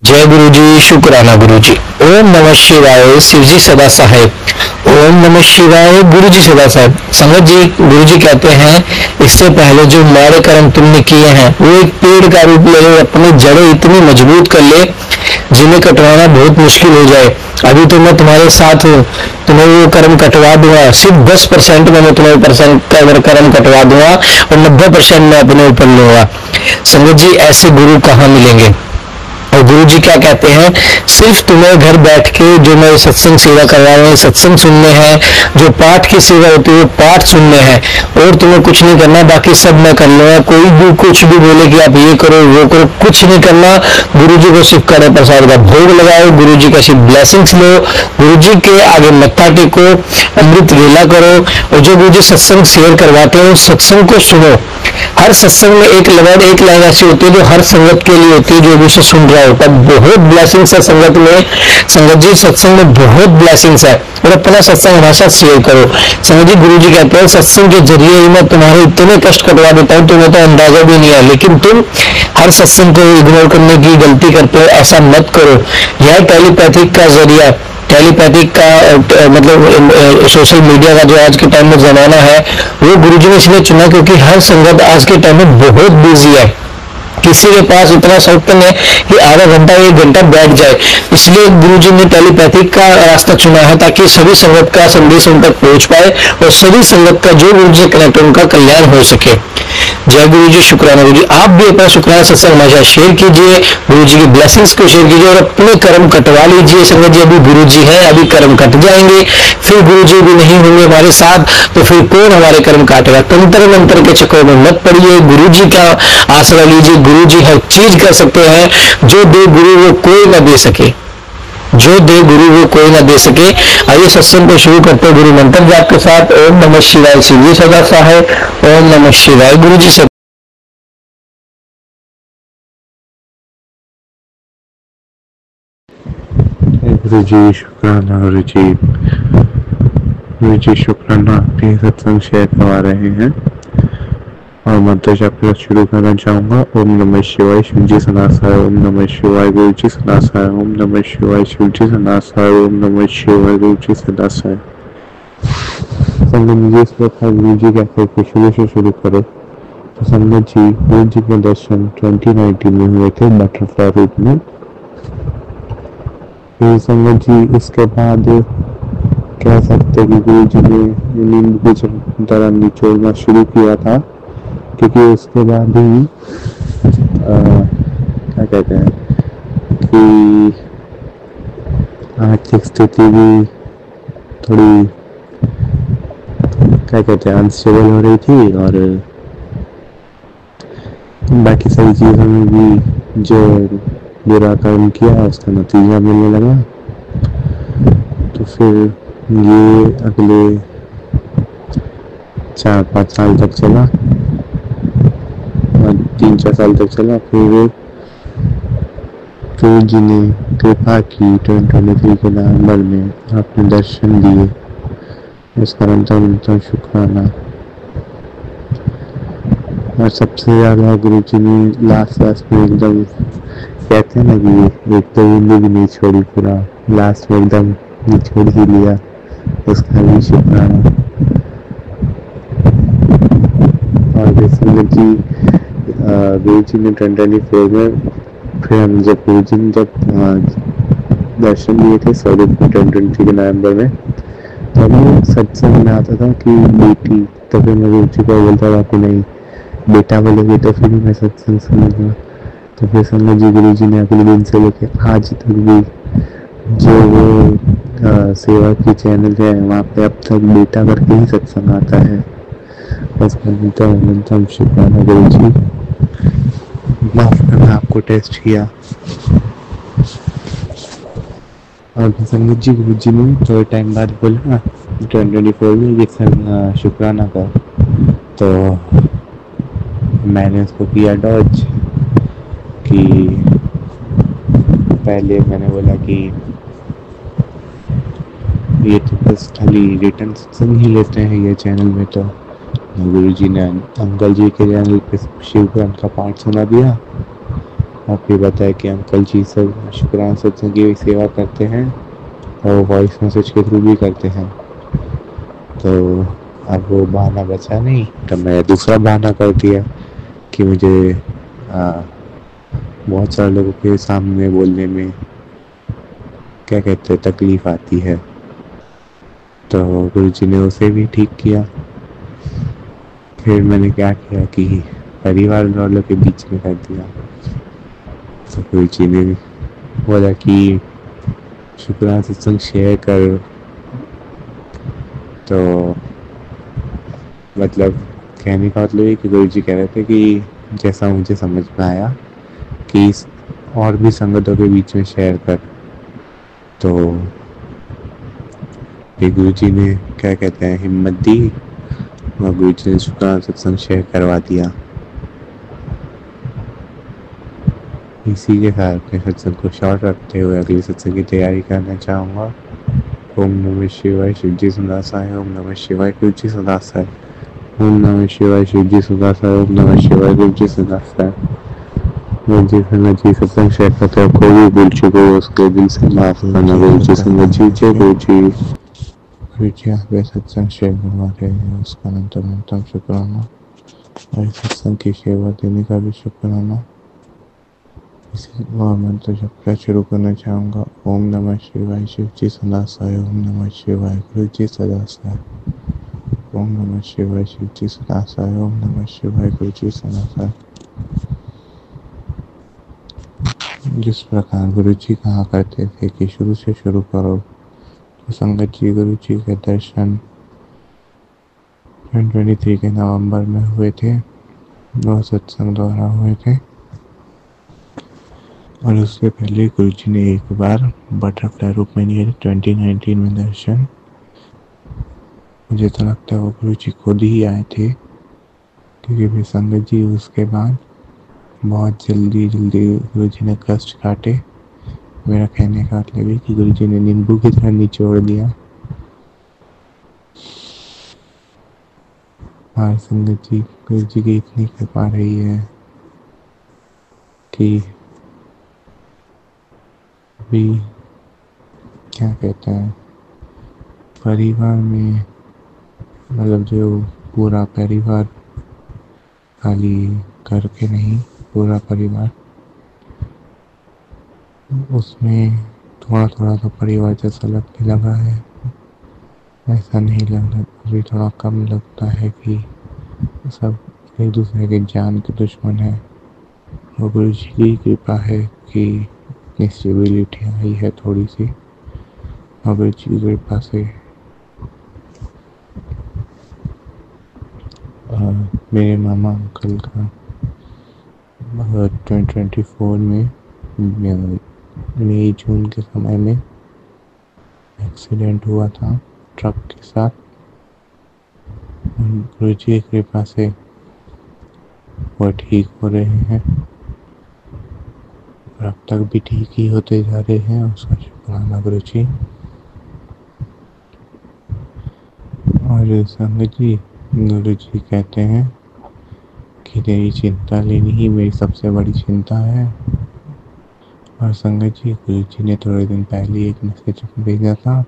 जय गुरु जी, शुक्राना गुरु जी। ओम नमः शिवाय, शिव जी सदा साहेब। ओम नमः शिवाय, गुरु जी सदा साहेब। संगत जी, गुरु जी कहते हैं इससे पहले जो माड़े कर्म तुमने किए हैं वो एक पेड़ का रूप ले ले, अपनी जड़ें इतनी मजबूत कर ले जिन्हें कटवाना बहुत मुश्किल हो जाए। अभी तो मैं तुम्हारे साथ हूँ, तुम्हें वो कर्म कटवा दूंगा। सिर्फ 10% में मैं तुम्हें कर्म कटवा दूंगा और 90% मैं अपने ऊपर लूंगा। संगत जी, ऐसे गुरु कहाँ मिलेंगे? और गुरु जी क्या कहते हैं, सिर्फ तुम्हें घर बैठ के जो मैं सत्संग सेवा करवा रहे हैं सत्संग सुनने हैं, जो पाठ की सेवा होती है वो पाठ सुनने हैं, और तुम्हें कुछ नहीं करना, बाकी सब मैं कर लूंगा। कोई भी कुछ भी बोले कि आप ये करो वो करो, कुछ नहीं करना। गुरु जी को सिर्फ कड़े प्रसाद का भोग लगाओ, गुरु जी का सिर्फ ब्लेसिंग्स लो, गुरु जी के आगे मत्था टेको, अमृत वेला करो, और जो गुरु जी सत्संग शेयर करवाते हैं सत्संग को सुनो। हर सत्संग में एक लाइन ऐसी होती है जो हर संगत के लिए होती है, जो भी उसे सुन रहा होता है। बहुत ब्लेसिंग्स है संगत में। संगत जी, सत्संग में बहुत ब्लेसिंग्स है, और अपना सत्संग हमेशा शेयर करो। संगत जी, गुरु जी कहते हैं सत्संग के जरिए ही मैं तुम्हारे इतने कष्ट कटवा देता हूँ, तुम्हें तो अंदाजा भी नहीं है, लेकिन तुम हर सत्संग को इग्नोर करने की गलती करते हो। ऐसा मत करो। यह टेलीपैथिक का जरिया, टेलीपैथिक का मतलब सोशल मीडिया का जो आज के टाइम में जमाना है, वो गुरुजी ने इसलिए चुना क्योंकि हर संगत आज के टाइम में बहुत बिजी है। किसी के पास इतना शौक नहीं है कि आधा घंटा 1 घंटा बैठ जाए, इसलिए गुरुजी ने टेलीपैथिक का रास्ता चुना है ताकि सभी संगत का संदेश उन तक पहुंच पाए और सभी संगत का जो गुरु जी कनेक्ट उनका कल्याण हो सके। जय गुरु जी, शुक्राना गुरु जी। आप भी अपना शुक्राना सत्संग हमेशा शेयर कीजिए, गुरु जी की ब्लेसिंग्स को शेयर कीजिए और अपने कर्म कटवा लीजिए। संगत जी, अभी गुरु जी है, अभी कर्म कट जाएंगे, फिर गुरु जी भी नहीं होंगे हमारे साथ, तो फिर कौन हमारे कर्म काटेगा? तंत्र मंत्र के चक्कर में मत पड़िए, गुरु जी का आसरा लीजिए। गुरु जी हर चीज कर सकते हैं, जो दे गुरु वो कोई न दे सके, जो दे गुरु वो कोई ना दे सके। आइए सत्संग को शुरू करते हैं गुरु मंत्र जाप के साथ। ओम नमः शिवाय, शिव जी सदा सहाय। ओम नमः शिवाय, गुरु जी सदा। गुरु जी शुक्राना, गुरु जी शुक्राना। आप ये सत्संग शेयर करवा रहे हैं और मंत्र जाप शुरू करना चाहूंगा। ओम नमः शिवाय, शिव जी सदा सहाय। ओम नमः शिवाय, गुरु जी सदा सहाय। ओम नमः शिवाय, शिव जी सदा सहाय। ओम नमः शिवाय, गुरु जी सदा सहाय। संगत मुझे इस प्रकार गुरु जी कहते हैं शुरू से शुरू करें। तो संगत जी, गुरु जी के दर्शन 2019 में हुए थे बटरफ्लाई रूप में। फिर संगत जी इसके बाद कह सकते कि गुरु जी ने नींद की तरह निचोड़ना शुरू किया था, क्योंकि उसके बाद ही क्या कहते हैं कि आर्थिक स्थिति भी थोड़ी क्या कहते हैं अनस्टेबल हो रही थी, और बाकी सारी चीज़ों में भी जो बुरा कर्म किया उसका नतीजा मिलने लगा। तो फिर ये अगले 4-5 साल तक चला, 3-4 साल तक चला। फिर गुरु जी ने कृपा की 2023 के नवंबर में अपने दर्शन दिए, उसका अंतर शुक्राना। और सबसे ज़्यादा गुरु जी ने लास्ट में एकदम कहते हैं ना कि एक तो बूंद भी नहीं छोड़ी, पूरा लास्ट में एकदम निचोड़ ही लिया, उसका भी शुक्राना। और संगत जी, गुरु जी ने 2024 में फिर हम जब गुरु जी ने दर्शन दिए थे स्वरूप में 2023 के नवंबर में, तो हमें सत्संग में आता था कि बेटी, तो फिर मैं गुरु जी को बोलता था कि नहीं बेटा बोलेगी तो फिर मैं सत्संग सुनूंगा। तो फिर संगत जी, गुरु जी ने अगले दिन से लेकर आज तक भी जो वो सेवा की चैनल है वहाँ पे अब तक बेटा करके ही सत्संग आता है। बस हम शुक्राना गुरु जी, माफ करना आपको टेस्ट किया। और संगत जी, गुरु जी ने थोड़े टाइम बाद बोला 2024 में ये शुक्राना का, तो मैंने उसको किया डॉज कि पहले मैंने बोला कि ये तो बस खाली रिटर्न सत्संग ही लेते हैं ये चैनल में। तो गुरु जी ने अंकल जी के चैनल पे शिव पुराण का पाठ सुना दिया, आपने बताया कि अंकल जी सब शुक्राना सत्संग की सेवा करते हैं और वॉइस मैसेज के थ्रू भी करते हैं। तो अब वो बहाना बचा नहीं, तो मैं दूसरा बहाना कर दिया कि मुझे बहुत सारे लोगों के सामने बोलने में क्या कहते हैं तकलीफ आती है। तो गुरु जी ने उसे भी ठीक किया। फिर मैंने क्या किया कि परिवार वालों के बीच में कर दिया। तो गुरु जी ने बोला कि शुक्राना सत्संग शेयर कर। तो मतलब कहने का मतलब ये कि गुरु जी कह रहे थे कि जैसा मुझे समझ में आया कि और भी संगतों के बीच में शेयर कर। तो ये गुरु जी ने क्या कहते हैं हिम्मत दी और गुरु जी ने शुक्राना सत्संग शेयर करवा दिया। इसी के साथ अपने सत्संग को शॉर्ट रखते हुए अगले सत्संग की तैयारी करना चाहूँगा। ओम नमः शिवाय शिवजी सदासाय। ओम नमः शिवाय शिवजी सदासाय। ओम नमः शिवाय शिवजी सदासाय। ओम नमः शिवाय शिवजी सदासाय। गुरु जी संगत जी सत्संग शेयर करते हैं, कोई भी भूल चुके हो उसके दिल से माफ करना। गुरु जी संगत जी जय गुरु जी। गुरु जी आप सत्संग शेयर करवा रहे हैं उसका अंतम शुक्राना और सत्संग की सेवा देने का भी शुक्राना। इसी मंत्र जब शुरू करना चाहूँगा। ओम नमः शिवाय शिवजी सदासाय। ओम नमः शिवाय गुरु जी सदासाय। ओम नमः शिवाय शिवजी सदासाय। ओम नमः शिवाय गुरु जी सदासाय। जिस प्रकार गुरु जी कहा करते थे कि शुरू से शुरू करो, तो संगत जी गुरु जी के दर्शन 2023 के नवंबर में हुए थे, वह सत्संग द्वारा हुए थे। और उससे पहले गुरु जी ने एक बार बटरफ्लाई रूप में लिए 2019 में दर्शन। मुझे तो लगता है वो गुरु जी खुद ही आए थे, क्योंकि फिर संगत जी उसके बाद बहुत जल्दी गुरु जी ने कष्ट काटे। मेरा कहने का मतलब है कि गुरु जी ने नींबू की तरह निचोड़ दिया। और संगत जी गुरु जी की इतनी कृपा रही है कि अभी क्या कहते हैं परिवार में, मतलब जो पूरा परिवार, खाली घर के नहीं पूरा परिवार, उसमें थोड़ा थोड़ा तो परिवार जैसा लगने लगा है। ऐसा नहीं लगता, अभी थोड़ा कम लगता है कि सब एक दूसरे के जान के दुश्मन है। और गुरु जी की कृपा है कि स्टेबिलिटी आई है थोड़ी सी। और गुरु जी की कृपा से मेरे मामा अंकल का 2024 में मई जून के समय में एक्सीडेंट हुआ था ट्रक के साथ। गुरु जी की कृपा से वो ठीक हो रहे हैं और अब तक भी ठीक ही होते जा रहे हैं। उसका शुक्राना गुरु जी। और संगत जी गुरु जी कहते हैं कि तेरी चिंता लेनी ही मेरी सबसे बड़ी चिंता है। और संगत जी गुरु जी ने थोड़े दिन पहले एक मैसेज भेजा था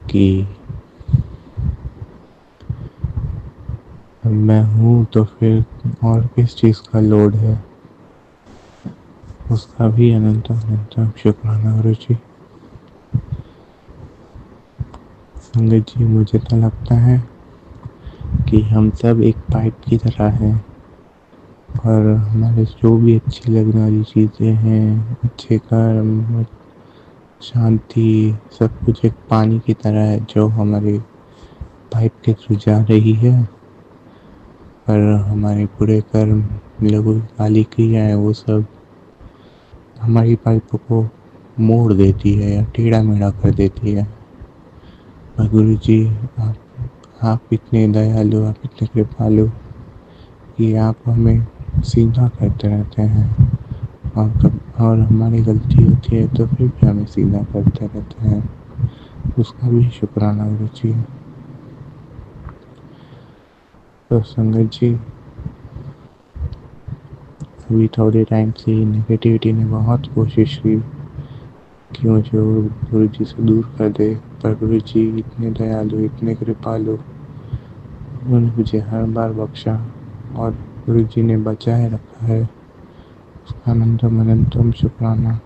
कि मैं हूँ तो फिर और किस चीज़ का लोड है। उसका भी अनंतम शुक्राना गुरु जी। संगत जी मुझे तो लगता है कि हम सब एक पाइप की तरह हैं और हमारे जो भी अच्छी लगने वाली चीज़ें हैं, अच्छे कर्म, शांति, सब कुछ एक पानी की तरह है जो हमारे पाइप के थ्रू जा रही है। पर हमारे बुरे कर्म, लोगों की काली क्रियाएं, वो सब हमारी पाइप को मोड़ देती है या टेढ़ा मेढ़ा कर देती है। और गुरु जी आप इतने दयालु, आप इतने कृपालु कि आप हमें सीधा करते रहते हैं। और हमारी गलती होती है तो फिर भी हमें सीधा करते रहते हैं। उसका भी शुक्राना गुरु जी। तो संगत जी अभी थोड़े टाइम से नेगेटिविटी ने बहुत कोशिश की कि मुझे गुरु जी से दूर कर दे, पर गुरु जी इतने दयालु, इतने कृपालु, उन्होंने मुझे हर बार बख्शा और गुरु जी ने बचाए रखा है। उसका अनंतम अनंतम शुक्राना।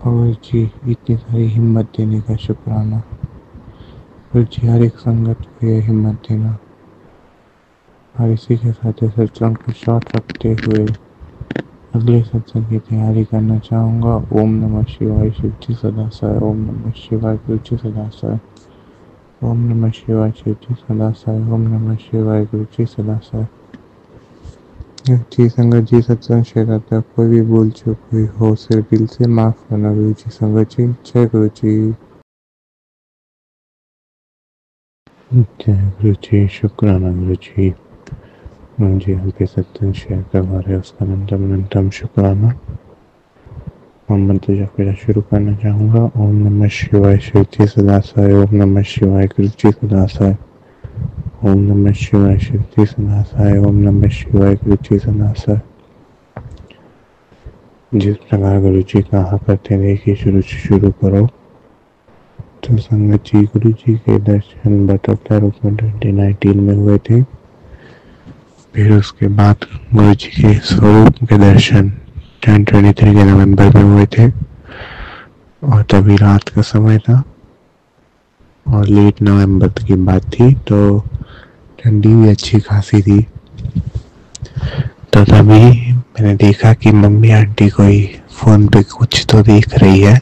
और जी इतनी सारी हिम्मत देने का शुक्राना। गुरु जी हर एक संगत को ये हिम्मत देना। और इसी के साथ सत्संग को शॉर्ट रखते हुए अगले सत्संग की तैयारी करना चाहूँगा। ओम नमः शिवाय, शिव जी सदा साय। ओम नमः शिवाय, गुरु जी सदा साय। ओम नमः शिवाय, शिव जी सदा साय। ओम नमः शिवाय, गुरु जी सदा साय। जी संगत जी, सत्संग शेयर करता कोई भी भूल चूक हुई हो उसे दिल से माफ करना। गुरु जी संगत जी, जय गुरु जी। जय गुरु जी, शुक्राना गुरु जी। मुझे यहाँ पे सत्संग शेयर करवा रहे उसका अनंतम शुक्राना। हम मंत्र जपना शुरू करना चाहूँगा। ओम नमः शिवाय, शिव जी सदा साय। ओम नमः शिवाय, गुरु जी सदा साय। ओम नमः शिवाय, शिव जी सदा साय। ओम नमः शिवाय, गुरु जी सदा साय। जिस प्रकार गुरु जी कहा करते थे कि शुरू करो, तो संगत जी गुरु जी के दर्शन बटरफ्लाई रूप में 2019 में हुए थे। फिर उसके बाद गुरु जी के स्वरूप के दर्शन 2023 के नवंबर में हुए थे, और तभी रात का समय था और लेट नवंबर की बात थी, तो ठंडी भी अच्छी खासी थी। तो तभी मैंने देखा कि मम्मी आंटी कोई फोन पे कुछ तो देख रही है।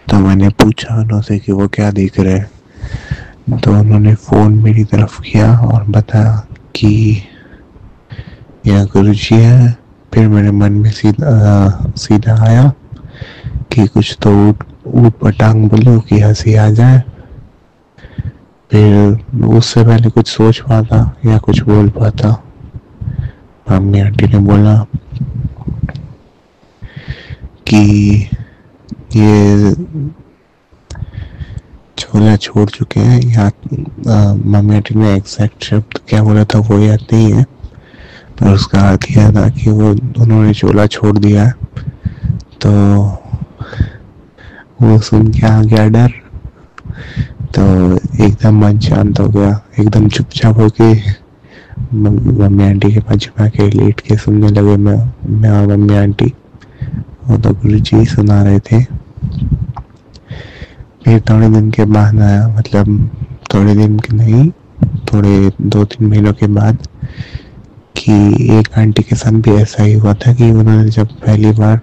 तो मैंने पूछा उनसे कि वो क्या देख रहे हैं। तो उन्होंने फोन मेरी तरफ किया और बताया कि यह गुरु जी है। फिर मेरे मन में सीधा आया कि कुछ तो ऊट पटांग बोलो कि हंसी आ जाए। फिर उससे पहले कुछ सोच पाता या कुछ बोल पाता। मम्मी आंटी ने बोला कि ये छोला छोड़ चुके हैं, या मम्मी आंटी ने एग्जैक्ट शब्द क्या बोला था वो याद नहीं है, पर उसका अर्थ यह था कि वो उन्होंने चोला छोड़ दिया। तो वो सुन के आ गया डर। तो एकदम मन शांत हो गया, एकदम चुपचाप होके मम्मी आंटी के पास झुका के लेट के सुनने लगे। मैं और मम्मी आंटी, वो तो गुरु जी सुना रहे थे। फिर थोड़े दिन के बाद आया, मतलब थोड़े दिन के नहीं, थोड़े 2-3 महीनों के बाद, कि एक आंटी के साथ भी ऐसा ही हुआ था कि उन्होंने जब पहली बार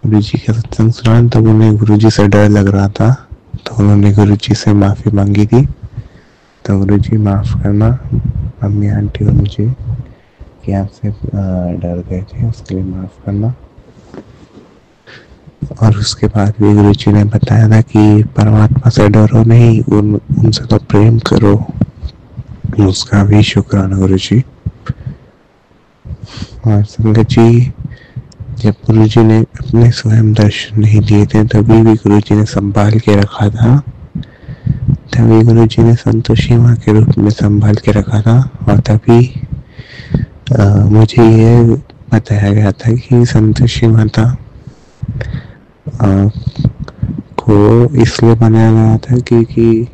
गुरु जी का सत्संग सुना तब उन्हें गुरु जी से डर लग रहा था। तो उन्होंने गुरु जी से माफ़ी मांगी थी। तो गुरु जी माफ़ करना मम्मी आंटी और मुझे कि आपसे डर गए थे, उसके लिए माफ़ करना। और उसके बाद भी गुरु जी ने बताया था कि परमात्मा से डरो नहीं, उनसे तो प्रेम करो। उसका भी शुक्राना गुरु जी। और संगत जी, जब गुरु जी ने अपने स्वयं दर्शन नहीं दिए थे तभी भी गुरु जी ने संभाल के रखा था। तभी गुरु जी ने संतोषी माँ के रूप में संभाल के रखा था। और तभी मुझे ये बताया गया था कि संतोषी माता को इसलिए बनाया गया था क्योंकि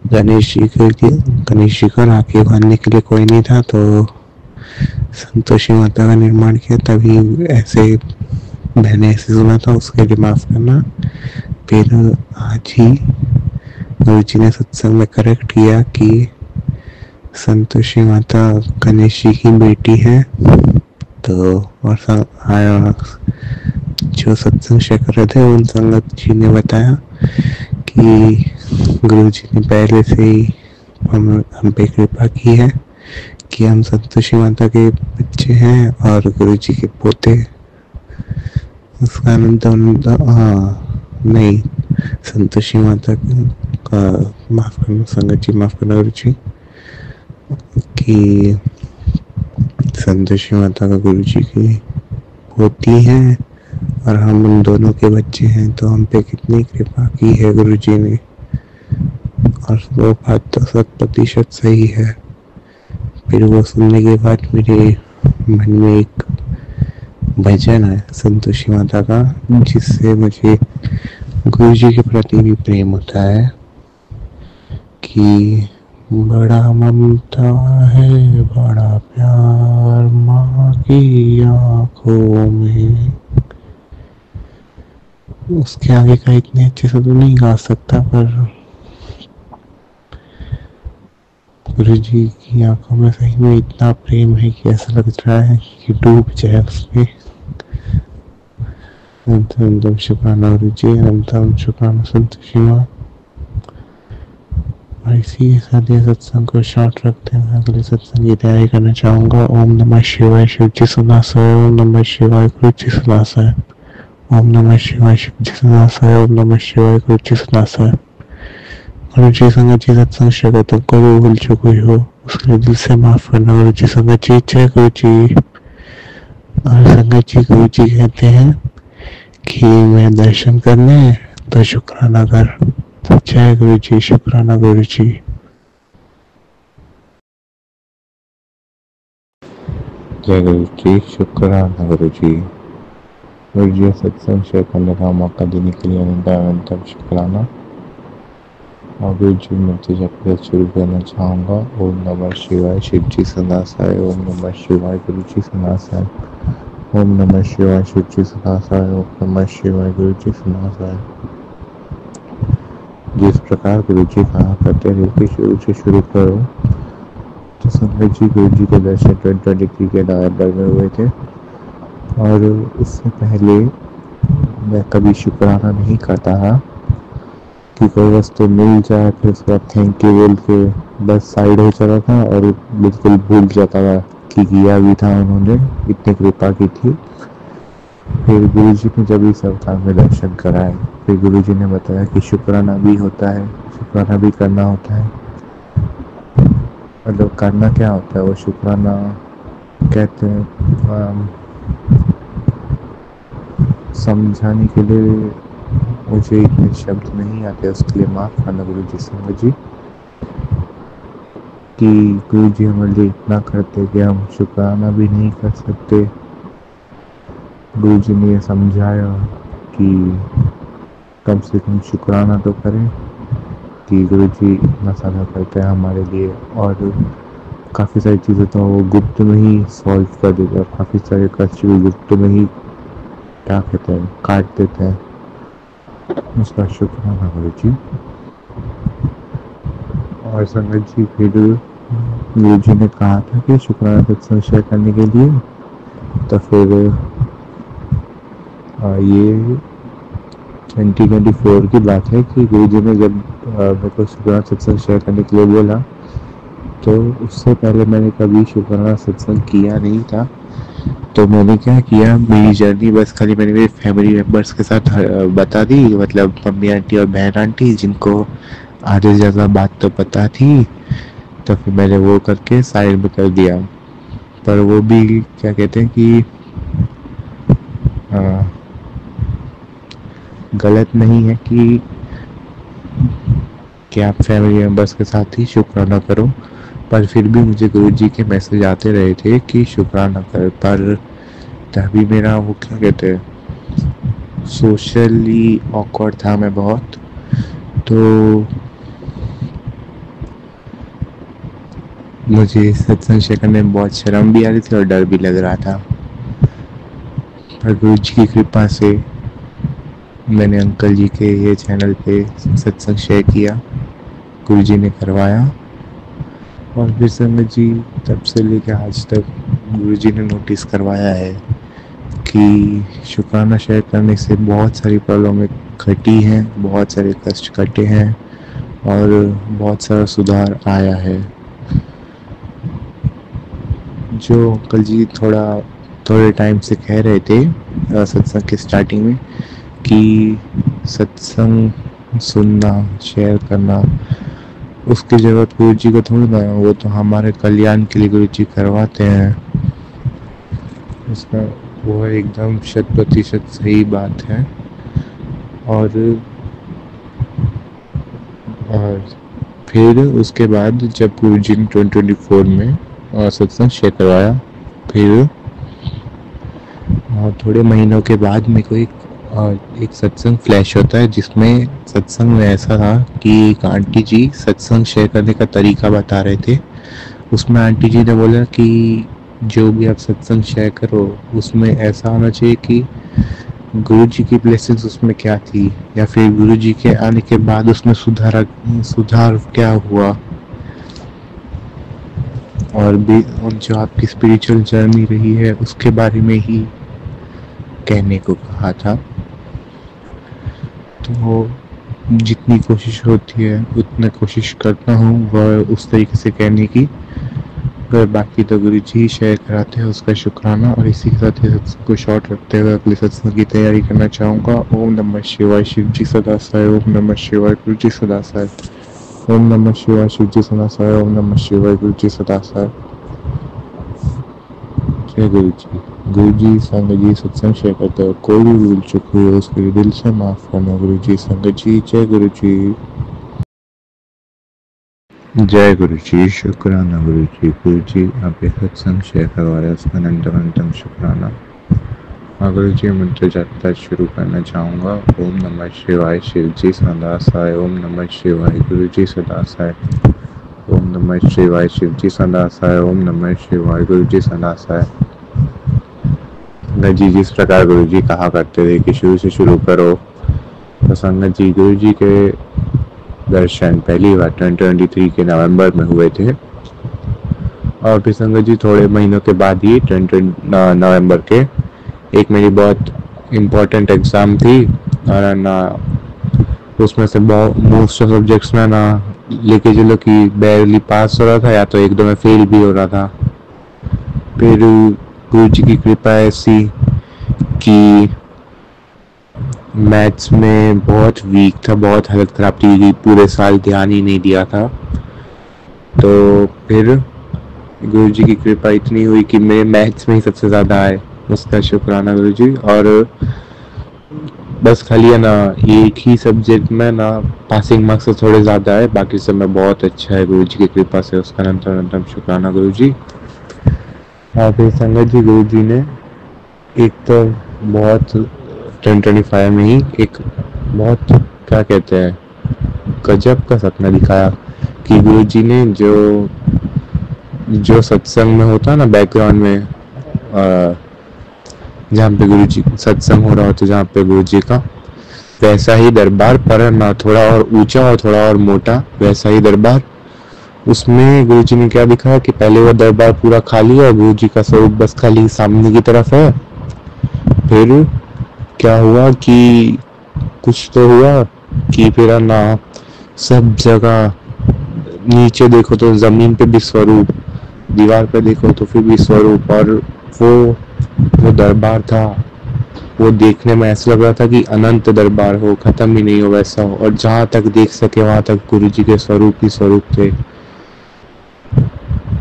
गणेश जी को राखी बांधने के लिए कोई नहीं था, तो संतोषी माता का निर्माण किया। तभी ऐसे मैंने ऐसे सुना था, उसके लिए माफ करना। फिर आज ही गुरु जी ने सत्संग में करेक्ट किया कि संतोषी माता गणेश जी की बेटी है। तो और जो सत्संग शेयर कर रहे थे उन संगत जी ने बताया कि गुरु जी ने पहले से ही हम पे कृपा की है कि हम संतोषी माता के बच्चे हैं और गुरु जी के पोते। उसका आनंद नहीं, संतोषी माता का माफ करना संगत जी, माफ करना गुरु जी, कि संतोषी माता का गुरु जी की पोती है और हम उन दोनों के बच्चे हैं। तो हम पे कितनी कृपा की है गुरु जी ने, और वो बात तो 100% सही है। फिर वो सुनने के बाद मेरे मन में एक भजन है संतोषी माता का, जिससे मुझे गुरु जी के प्रति भी प्रेम होता है कि बड़ा ममता है बड़ा प्यार माँ की आंखों में। उसके आगे का इतने अच्छे से तो नहीं गा सकता, पर गुरु जी की आंखों में सही में इतना प्रेम है कि ऐसा लग रहा है कि डूब जाए उसमें। अंतम शुक्राना गुरु जी, अंतम शुक्राना संतोषी माँ। और इसी के साथ ये सत्संग को शॉर्ट रखते हैं। अगले सत्संग की तैयारी करना चाहूंगा। ओम नमः शिवाय, शिव जी सुनासाय। ओम नमः शिवाय, गुरु जी सुनासाय। ओम नमः शिवाय, शिव जी सुनासाय। ओम नमः शिवाय, गुरु जी सुनासाय। गुरु जी संगत जी सत्संग शेयर तुमको भी भूल चुकी हो, उसके लिए दिल से माफ करना। गुरु जी संगत जी, जय गुरु जी। और संगत जी, गुरु जी कहते हैं कि मैं दर्शन करने तो शुक्राना कर। जय गुरु जी, शुक्राना गुरु जी। जय गुरु जी, शुक्राना गुरु जी। गुरु जी सत्संग शेयर करने का मौका देने के लिए अनंतम शुक्राना। और गुरु जी मैं जब शुरू करना चाहूँगा। ओम नमः शिवाय, शिव जी सुनासाय। ओम नमः शिवाय, गुरु जी सुनासाय। ओम नमः शिवाय, शिव जी सुनासाय। ओम नमः शिवाय, गुरु जी सुनासाय। जिस प्रकार गुरु जी कहा करते थे कि शुरू से शुरू करो, तो संगत जी गुरु जी के दर्शन 2023 के नवंबर में हुए थे। और उससे पहले मैं कभी शुक्राना नहीं करता था कि कोई वस्तु मिल जाए, फिर उसके बाद थैंक यू बोल के बस साइड हो जाता था और बिल्कुल भूल जाता था कि किया भी था उन्होंने, इतनी कृपा की थी। फिर गुरु जी ने जब इस अवतार में दर्शन कराए, फिर गुरु जी ने बताया कि शुक्राना भी होता है, शुक्राना भी करना होता है। मतलब करना क्या होता है वो शुक्राना कहते हैं, समझाने के लिए मुझे इतने शब्द नहीं आते, उसके लिए माफ करना गुरु जी संगत जी। कि गुरु जी हमारे लिए इतना करते कि हम शुक्राना भी नहीं कर सकते। गुरु जी ने ये समझाया कि कम से कम शुक्राना तो करें, कि गुरु जी इतना सारा करते हैं हमारे लिए। और काफ़ी सारी चीज़ें तो वो गुप्त में ही सॉल्व कर देते हैं, काफ़ी सारे कष्ट भी गुप्त में ही क्या कहते हैं काट देते हैं। उसका शुक्राना गुरु जी। और संगत जी फिर गुरु जी ने कहा था कि शुक्राना सत्संग शेयर करने के लिए, तो फिर ये 2024 की बात है कि गुरु जी ने जब मेरे को शुक्राना सत्संग शेयर करने के लिए बोला, तो उससे पहले मैंने कभी शुक्राना सत्संग किया नहीं था। तो मैंने क्या किया, मेरी जर्नी बस खाली मैंने मेरे फैमिली मेम्बर्स के साथ बता दी, मतलब मम्मी आंटी और बहन आंटी, जिनको आधे से ज़्यादा बात तो पता थी। तो फिर मैंने वो करके साइड में कर दिया। पर वो भी क्या कहते हैं कि गलत नहीं है कि आप फैमिली मेम्बर्स के साथ ही शुक्राना करो। पर फिर भी मुझे गुरु जी के मैसेज आते रहे थे कि शुक्राना कर, पर तभी मेरा वो क्या कहते हैं सोशली ऑकवर्ड था मैं बहुत। तो मुझे सत्संग शेयर करने में बहुत शर्म भी आ रही थी और डर भी लग रहा था। पर गुरु जी की कृपा से मैंने अंकल जी के ये चैनल पे सत्संग शेयर किया, गुरु जी ने करवाया। और फिर संगत जी तब से लेकर आज तक गुरु जी ने नोटिस करवाया है कि शुक्राना शेयर करने से बहुत सारी प्रॉब्लमें घटी हैं, बहुत सारे कष्ट कटे हैं और बहुत सारा सुधार आया है। जो अंकल जी थोड़े टाइम से कह रहे थे सत्संग के स्टार्टिंग में कि सत्संग सुनना शेयर करना उसकी ज़रूरत गुरु जी को थोड़ी ना, वो तो हमारे कल्याण के लिए गुरु जी करवाते हैं। उसका वो एकदम 100% सही बात है। और फिर उसके बाद जब गुरु जी ने 2024 में सत्संग शेयर करवाया, फिर और थोड़े महीनों के बाद मेरे को एक सत्संग फ्लैश होता है, जिसमें सत्संग में ऐसा था कि एक आंटी जी सत्संग शेयर करने का तरीका बता रहे थे। उसमें आंटी जी ने बोला कि जो भी आप सत्संग शेयर करो उसमें ऐसा होना चाहिए कि गुरु जी की ब्लेसिंग्स उसमें क्या थी, या फिर गुरु जी के आने के बाद उसमें सुधार क्या हुआ, और भी जो आपकी स्पिरिचुअल जर्नी रही है उसके बारे में ही कहने को कहा था। तो जितनी कोशिश होती है उतना कोशिश करता हूँ वह उस तरीके से कहने की, और बाकी तो गुरु जी ही शेयर कराते हैं, उसका शुक्राना। और इसी के साथ सत्संग को शॉर्ट रखते हुए अगले सत्संग की तैयारी करना चाहूँगा। ओम नमः शिवाय, शिव जी सदा साय। ओम नमः शिवाय, गुरु जी सदा साय। ओम नमः शिवाय, शिव जी सदा साय। ओम नमः शिवाय, गुरु जी सदा साय। जय गुरु जी। गुरु जी संगत जी सत्संग शेयर करते हो, कोई भी भूल चुक हुई हो उसके लिए दिल से माफ करना गुरु जी। संगत जी जय गुरु जी। जय गुरु जी, शुक्राना गुरु जी। गुरु जी आप ये सत्संग शेयर करवा रहे हैं उसका अनंतम शुक्राना। हाँ गुरु जी, मंत्र जाप शुरू करना चाहूँगा। ओम नमः शिवाय, शिव जी सदा साय। ओम नमः शिवाय, गुरु जी सदा साय। ओम नमः शिवाय, शिव जी सदा साय। ओम नमः शिवाय, गुरु जी सदा साय। संगत जी जिस प्रकार गुरु जी कहा करते थे कि शुरू से शुरू करो, तो संगत जी गुरु जी के दर्शन पहली बार 2023 के नवंबर में हुए थे, और फिर संगत जी थोड़े महीनों के बाद ही नवंबर के एक मेरी बहुत इम्पोर्टेंट एग्ज़ाम थी, और ना उसमें से मोस्ट ऑफ सब्जेक्ट्स में ना लेके चलो कि बैरली पास हो रहा था, या तो एक दो में फेल भी हो रहा था। फिर गुरु जी की कृपा ऐसी कि मैथ्स में बहुत वीक था, बहुत हालत ख़राब थी, पूरे साल ध्यान ही नहीं दिया था। तो फिर गुरु जी की कृपा इतनी हुई कि मेरे मैथ्स में ही सबसे ज़्यादा आए, उसका शुक्राना गुरु जी। और बस खाली है ना एक ही सब्जेक्ट में ना पासिंग मार्क्स से थोड़े ज़्यादा है, बाकी सब में बहुत अच्छा है गुरु जी की कृपा से, उसका अनंतम शुक्राना गुरु जी। और फिर संगत जी गुरु जी ने एक तो बहुत 2025 में ही एक बहुत क्या कहते हैं गजब का सपना दिखाया कि गुरु जी ने जो सत्संग में होता है ना बैकग्राउंड में, जहाँ पे गुरु जी सत्संग हो रहा होता है, जहाँ पे गुरु जी का वैसा ही दरबार, पर ना थोड़ा और ऊंचा और थोड़ा और मोटा, वैसा ही दरबार। उसमें गुरु जी ने क्या दिखाया कि पहले वो दरबार पूरा खाली है, गुरु जी का स्वरूप बस खाली सामने की तरफ है। फिर क्या हुआ कि कुछ तो हुआ कि फिर ना सब जगह नीचे देखो तो जमीन पे भी स्वरूप, दीवार पे देखो तो फिर भी स्वरूप, और वो दरबार था, वो देखने में ऐसा लग रहा था कि अनंत दरबार हो, खत्म ही नहीं हो वैसा हो, और जहाँ तक देख सके वहां तक गुरु जी के स्वरूप ही स्वरूप थे।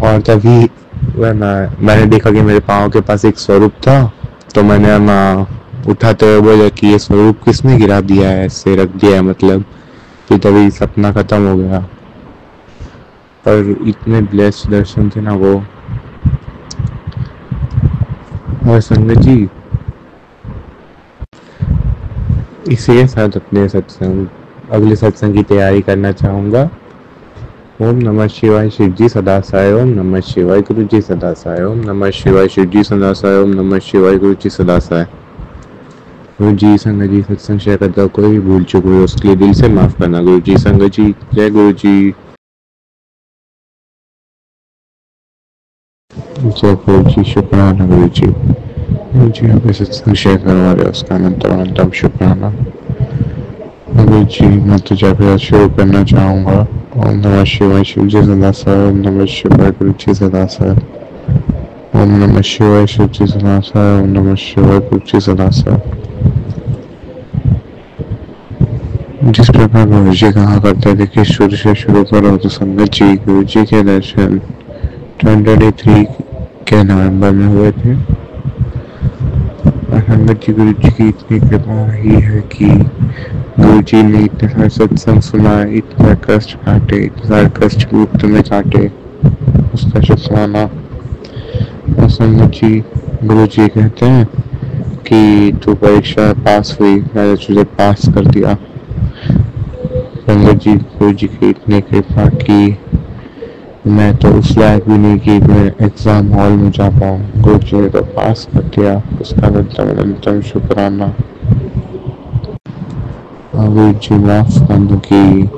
और तभी वह ना मैंने देखा कि मेरे पाँव के पास एक स्वरूप था, तो मैंने ना उठाते हुए बोला कि ये स्वरूप किसने गिरा दिया है, ऐसे रख दिया है मतलब। फिर तभी सपना खत्म हो गया। पर इतने ब्लेस्ड दर्शन थे ना वो। और संगत जी इसी के साथ अपने अगले सत्संग की तैयारी करना चाहूँगा। ओम नमः शिवाय, शिव जी सदा साय। ओम नमः शिवाय, गुरु जी सदा साय। ओम नमः शिवाय, शिव जी सदा साय। ओम नमः शिवाय, गुरु जी सदा साय। गुरु जी संगत जी सत्संग शेयर करता हो, कोई भी भूल चुक हुई उसके लिए दिल से माफ करना गुरु जी। संगत जी जय गुरु जी। जय गुरु जी, शुक्राना गुरु जी। गुरु जी आप सत्संग शेयर करवा रहे हो उसका अनंतम शुक्राना गुरु जी। मैं तो जय शुरू करना चाहूँगा। ओम नमः शिवाय, शिव जी सदा साय। ओम नमः शिवाय, गुरु जी सदा साय। ओम नमः शिवाय, शिव जी सदा साय। ओम नमः शिवाय, गुरु जी सदा साय। जिस प्रकार गुरु जी कहा करते थे कि शुरू से शुरू करो, तो संगत जी गुरु जी के दर्शन 2023 के नवंबर में हुए थे। और संगत जी गुरु जी की इतनी कृपा ही है कि गुरु जी ने इतने सारे सत्संग सुना, इतना कष्ट काटे, इतने सारे कष्ट मुक्त में काटे, उसका शुक्राना। और संगत जी गुरु जी कहते हैं कि तू परीक्षा पास हुई, मैंने तुझे पास कर दिया। संगत जी, गुरु जी की इतनी कृपा की मैं तो उस लायक भी नहीं कि मैं एग्जाम हॉल में जा पाऊँ, गुरु जी ने तो पास कर दिया, उसका अनंतम अनंतम शुक्राना। गुरु जी माफ कर दो कि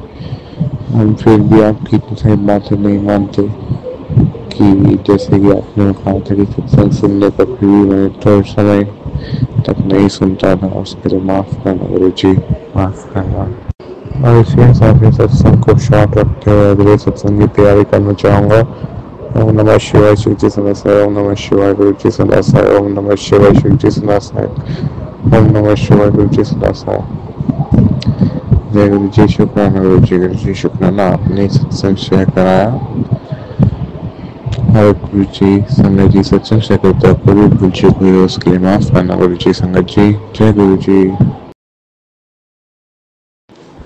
हम फिर भी आपकी इतनी सारी बातें नहीं मानते, कि जैसे कि आपने कहा था कि सत्संग सुनने पर फिर भी मैं थोड़ा समय तक नहीं सुनता था, उसके लिए माफ करना गुरु जी, माफ करना। और इसी हिसाब से सत्संग को शॉर्ट रखते हुए अगले सत्संग की तैयारी करना चाहूँगा। ओम नमः शिवाय, शिव जी सदा साई। ओम नमः शिवाय, गुरु जी सदा साई। ओम नमः शिवाय, शिव जी सदा साई। ओम नमः शिवाय, गुरु जी सदा साई। जय गुरु जी, शुक्राना गुरु जी शुक्राना, आपने सत्संग शेयर कराया। और गुरु जी संगत जी सत्संग शेयर करते हुए कोई भूल चूक हुई हो उसके लिए माफ करना गुरु जी संगत जी। जय गुरु जी,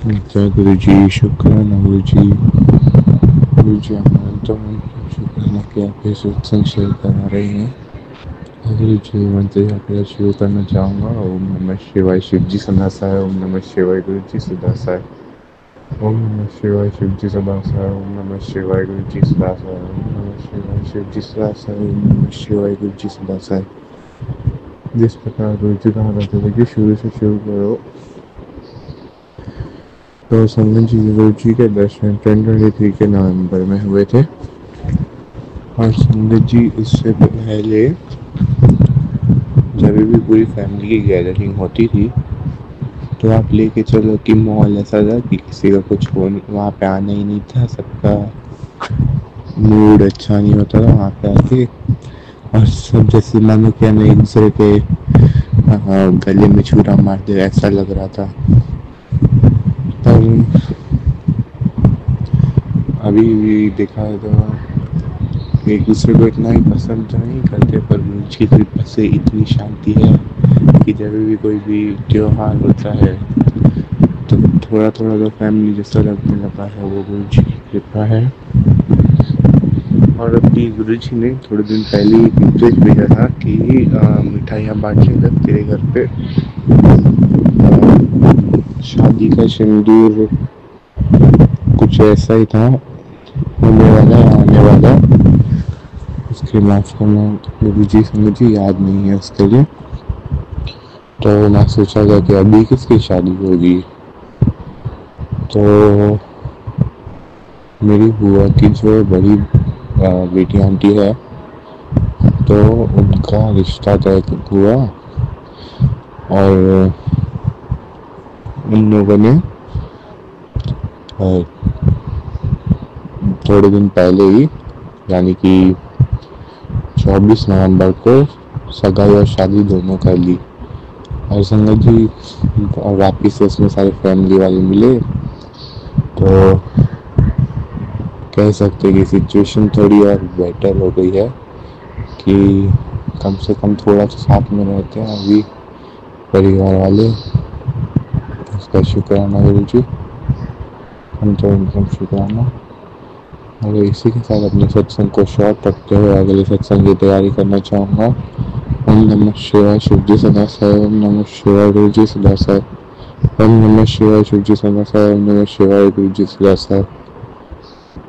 जय गुरु जी, शुक्राना गुरु जी। गुरु जी अनंतम शुक्राना कि आप ये सत्संग शेयर करा रहे हैं। गुरु जी मंत्र यात्रा शुरू करना चाहूँगा। ओम नमः शिवाय, शिव जी सदा साई। ओम नमः शिवाय, गुरु जी सदा साई। ओम नमः शिवाय, शिव जी सदा साई। ओम नमः शिवाय, गुरु जी सदा साई। ओम नमः शिवाय, शिव जी सदा साई। ओम नमः शिवाय, गुरु जी सदा साई। जिस प्रकार गुरु जी कहा करते थे कि शुरू से शुरू करो, तो संगत जी गुरु जी के दर्शन 2023 के नवंबर में हुए थे। और संगत जी इससे पहले जब भी पूरी फैमिली की गैदरिंग होती थी तो आप लेके चलो कि माहौल ऐसा था कि किसी का कुछ वहाँ पे आना ही नहीं था, सबका मूड अच्छा नहीं होता था वहाँ पे आके। और सब जैसे मानो क्या नहीं, एक दूसरे के गले में छुरा मार दे ऐसा लग रहा था। पर अभी भी देखा तो एक दूसरे को इतना ही पसंद तो नहीं करते, पर मुझकी कृपा से इतनी शांति है कि जब भी कोई भी त्योहार होता है तो थोड़ा थोड़ा तो फैमिली जैसा लगने लगा है, वो गुरु जी की कृपा है। और अपनी गुरु जी ने थोड़े दिन पहले एक मैसेज भेजा था कि मिठाइयाँ बांटेगा तेरे घर पे, शादी का सिंदूर कुछ ऐसा ही था, होने वाला आने वाला, उसके माफ करना गुरु जी से मुझे याद नहीं है उसके लिए। तो मैं सोचा था कि अभी किसकी शादी होगी, तो मेरी बुआ की जो बड़ी बेटी आंटी है तो उनका रिश्ता तय हुआ और उन लोगों ने थोड़े दिन पहले ही यानी कि 24 नवंबर को सगाई और शादी दोनों कर ली। और संगत जी वापिस से इसमें सारे फैमिली वाले मिले तो कह सकते कि सिचुएशन थोड़ी और बेटर हो गई है कि कम से कम थोड़ा तो साथ में रहते हैं अभी परिवार वाले। उसका शुक्राना गुरु जी, हम तो एकदम शुक्राना। और इसी के साथ अपने सत्संग को शॉर्ट रखते हुए अगले सत्संग की तैयारी करना चाहूँगा। ओम नमः शिवाय, शिव जी सदा साई। ओम नमः शिवाय, गुरु जी सदा साई। ओम नमः शिवाय, शिव जी सदा साई। ओम नमः शिवाय, गुरु जी सदा साई।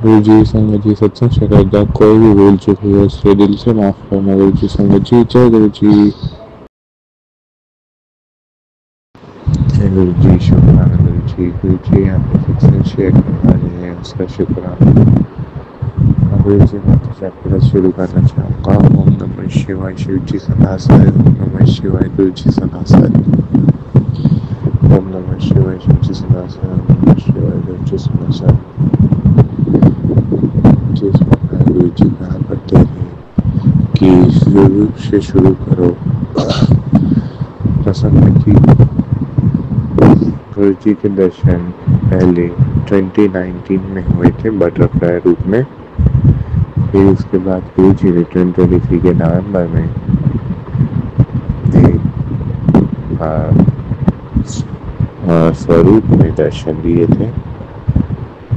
गुरु जी संगत जी सत्संग से करता कोई भी भूल चुक हुई है उसके दिल से माफ करना गुरु जी संगत जी। जय गुरु जी, जय गुरु जी, शुक्राना गुरु जी। गुरु जी यहाँ पे सत्संग शेयर करवा रहे हैं, उसका शुक्राना। गुरु जी मैं चैप्टर शुरू करना चाहूँगा। ओम नमः शिवाय, शिव जी सदा साई। ओम नमः शिवाय, गुरु जी सदा साई। ओम नमः शिवाय, शिव जी सदा साई। ओम नमः शिवाय, गुरु जी सदा साई। जिस प्रकार गुरु जी कहा करते हैं कि शुरू से शुरू करो, प्रसन्न की गुरु जी के दर्शन पहले 2019 में हुए थे बटरफ्लाई रूप में। फिर उसके बाद गुरु जी ने 2023 के नवंबर में स्वरूप में दर्शन दिए थे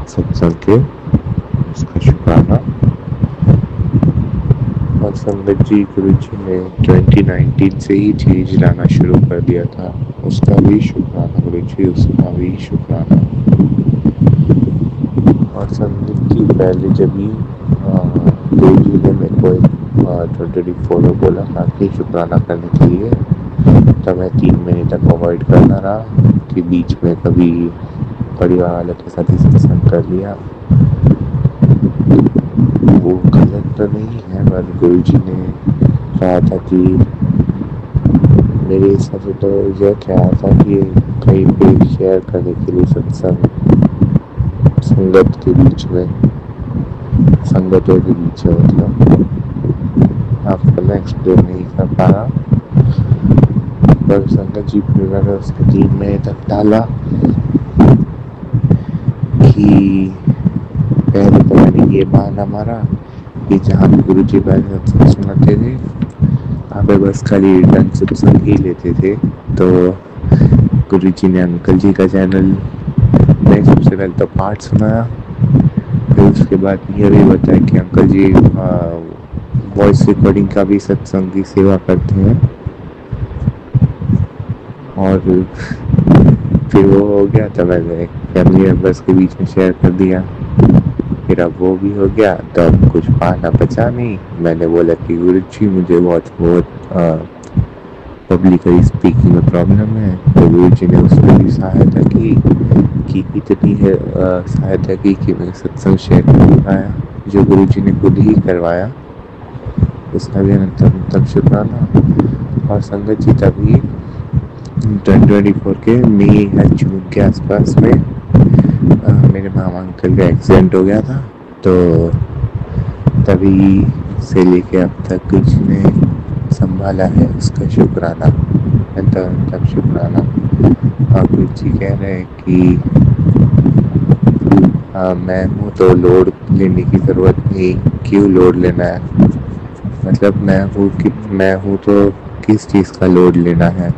सत्संग के, उसका शुक्राना। और संगत जी गुरु जी ने 2019 से ही चेंज लाना शुरू कर दिया था, उसका भी शुक्राना गुरु जी, उसका भी शुक्राना। और संगत जी पहले जब ही गुरु जी ने मेरे को 2024 में बोला था कि शुक्राना करने के लिए, तब मैं 3 महीने तक अवॉइड करना रहा कि बीच में कभी परिवार वालों के साथ ही सत्संग कर लिया। वो गलत तो नहीं है, पर गुरु जी ने कहा था कि मेरे हिसाब से तो यह कहा था कि कहीं पे शेयर करने के लिए सत्संग संगत के बीच में, संगतों के बीच में, मतलब आपको मैं एक्सप्लेन नहीं कर पा रहा, पर संगत जी फिर मैंने उसको 3 महीने तक डाला कि पहले तो मैंने ये बहाना मारा कि जहाँ भी गुरु जी पहले सत्संग सुनाते थे वहाँ पे बस खाली रिटर्न सत्संग ही लेते थे। तो गुरु जी ने अंकल जी का चैनल में सबसे पहले तो पाठ सुनाया, फिर उसके बाद ये भी बताया कि अंकल जी वॉइस रिकॉर्डिंग का भी सत्संग की सेवा करते हैं, और फिर वो हो गया तो मैंने फैमिली मेम्बर्स के बीच में शेयर कर दिया। फिर अब वो भी हो गया तो अब कुछ बहाना बचा नहीं। मैंने बोला कि गुरु जी मुझे बहुत पब्लिकली स्पीकिंग में प्रॉब्लम है, तो गुरु जी ने उसमें भी सहायता की इतनी है सहायता की कि मैं सत्संग शेयर कर पाया, जो गुरु जी ने खुद ही करवाया, उसका भी अनंत शुक्राना। और संगत जी तभी 2024 के मई या जून के आसपास में मेरे मामा अंकल का एक्सीडेंट हो गया था, तो तभी से लेके अब तक कुछ ने संभाला है, उसका शुक्राना, तब शुक्राना। और कुछ जी कह रहे हैं कि मैं हूँ तो लोड लेने की ज़रूरत नहीं, क्यों लोड लेना है, मतलब मैं हूँ तो किस चीज़ का लोड लेना है,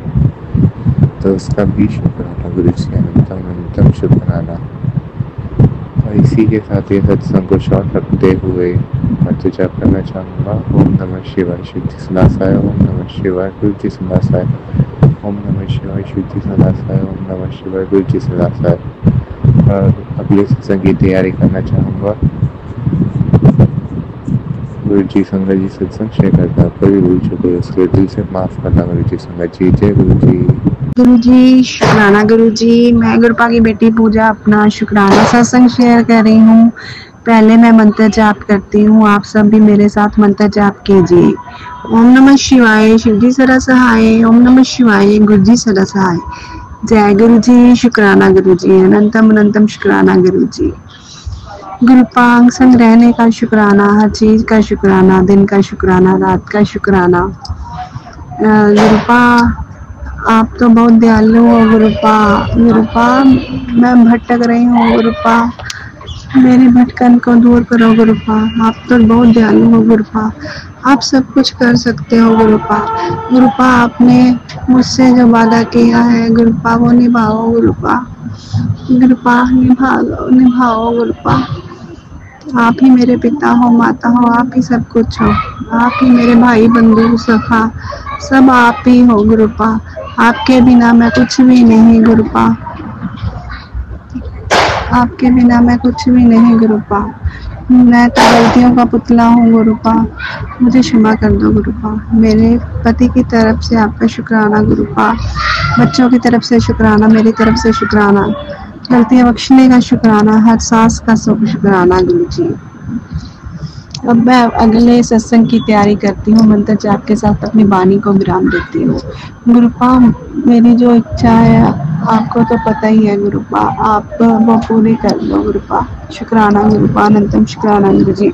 तो उसका भी शुक्राना गुरु जी, अनंतम शुक्राना। और इसी के साथ ये सत्संग को शॉर्ट रखते हुए मैं तो जाप करना चाहूँगा। ओम नमः शिवाय शुद्धि सदासाय, ओम नमः शिवाय गुरु जी सदासाय, ओम नमः शिवाय शुद्धि सदासाय, ओम नमः शिवाय गुरु जी सदासाय। और अगले सत्संग की तैयारी करना चाहूँगा। गुरु जी संगत जी सत्संग शेयर करता, कोई भूल चुके उसके दिल से माफ़ करना गुरु जी संगत जी। जय गुरु जी। गुरु जी शुक्राना गुरु जी। मैं गुरुपा की बेटी पूजा अपना शुक्राना सत्संग शेयर कर रही हूँ। पहले मैं मंत्र जाप करती हूँ, आप सब भी मेरे साथ मंत्र जाप कीजिए। ओम नमः शिवाय शिव जी सदा सहाय, ओम नमः शिवाय गुरु जी सदा सहाय। जय गुरु जी। शुक्राना गुरु जी, अनंतम अनंतम शुक्राना गुरु जी। गुरुपांग संग रहने का शुक्राना, हर चीज का शुक्राना, दिन का शुक्राना, रात का शुक्राना। गुरुपा आप तो बहुत दयालु हो गुरुपा। गुरुपा मैं भटक रही हूँ गुरुपा, मेरे भटकन को दूर करो गुरुपा। आप तो बहुत दयालु हो गुरुपा, आप सब कुछ कर सकते हो गुरुपा। गुरुपा आपने मुझसे जो वादा किया है गुरुपा वो निभाओ गुरुपा। गुरुपा निभाओ गुरुपा। आप ही मेरे पिता हो, माता हो, आप ही सब कुछ हो, आप ही मेरे भाई बंधु सखा सब आप ही हो गुरुपा। आपके बिना मैं कुछ भी नहीं गुरुपा, आपके बिना मैं कुछ भी नहीं गुरुपा। मैं तो गलतियों का पुतला हूँ गुरुपा, मुझे क्षमा कर दो गुरुपा। मेरे पति की तरफ से आपका शुक्राना गुरुपा, बच्चों की तरफ से शुक्राना, मेरी तरफ से शुक्राना, गलतियाँ बख्शने का शुक्राना, हर सांस का शुक्राना गुरु जी। अब मैं अगले सत्संग की तैयारी करती हूँ, मंत्र जाप के साथ अपनी वाणी को विराम देती हूँ। गुरुपा मेरी जो इच्छा है आपको तो पता ही है गुरुपा, आप वो पूरी कर दो गुरुपा। शुक्राना गुरुपा, अनंतम शुक्राना गुरु जी।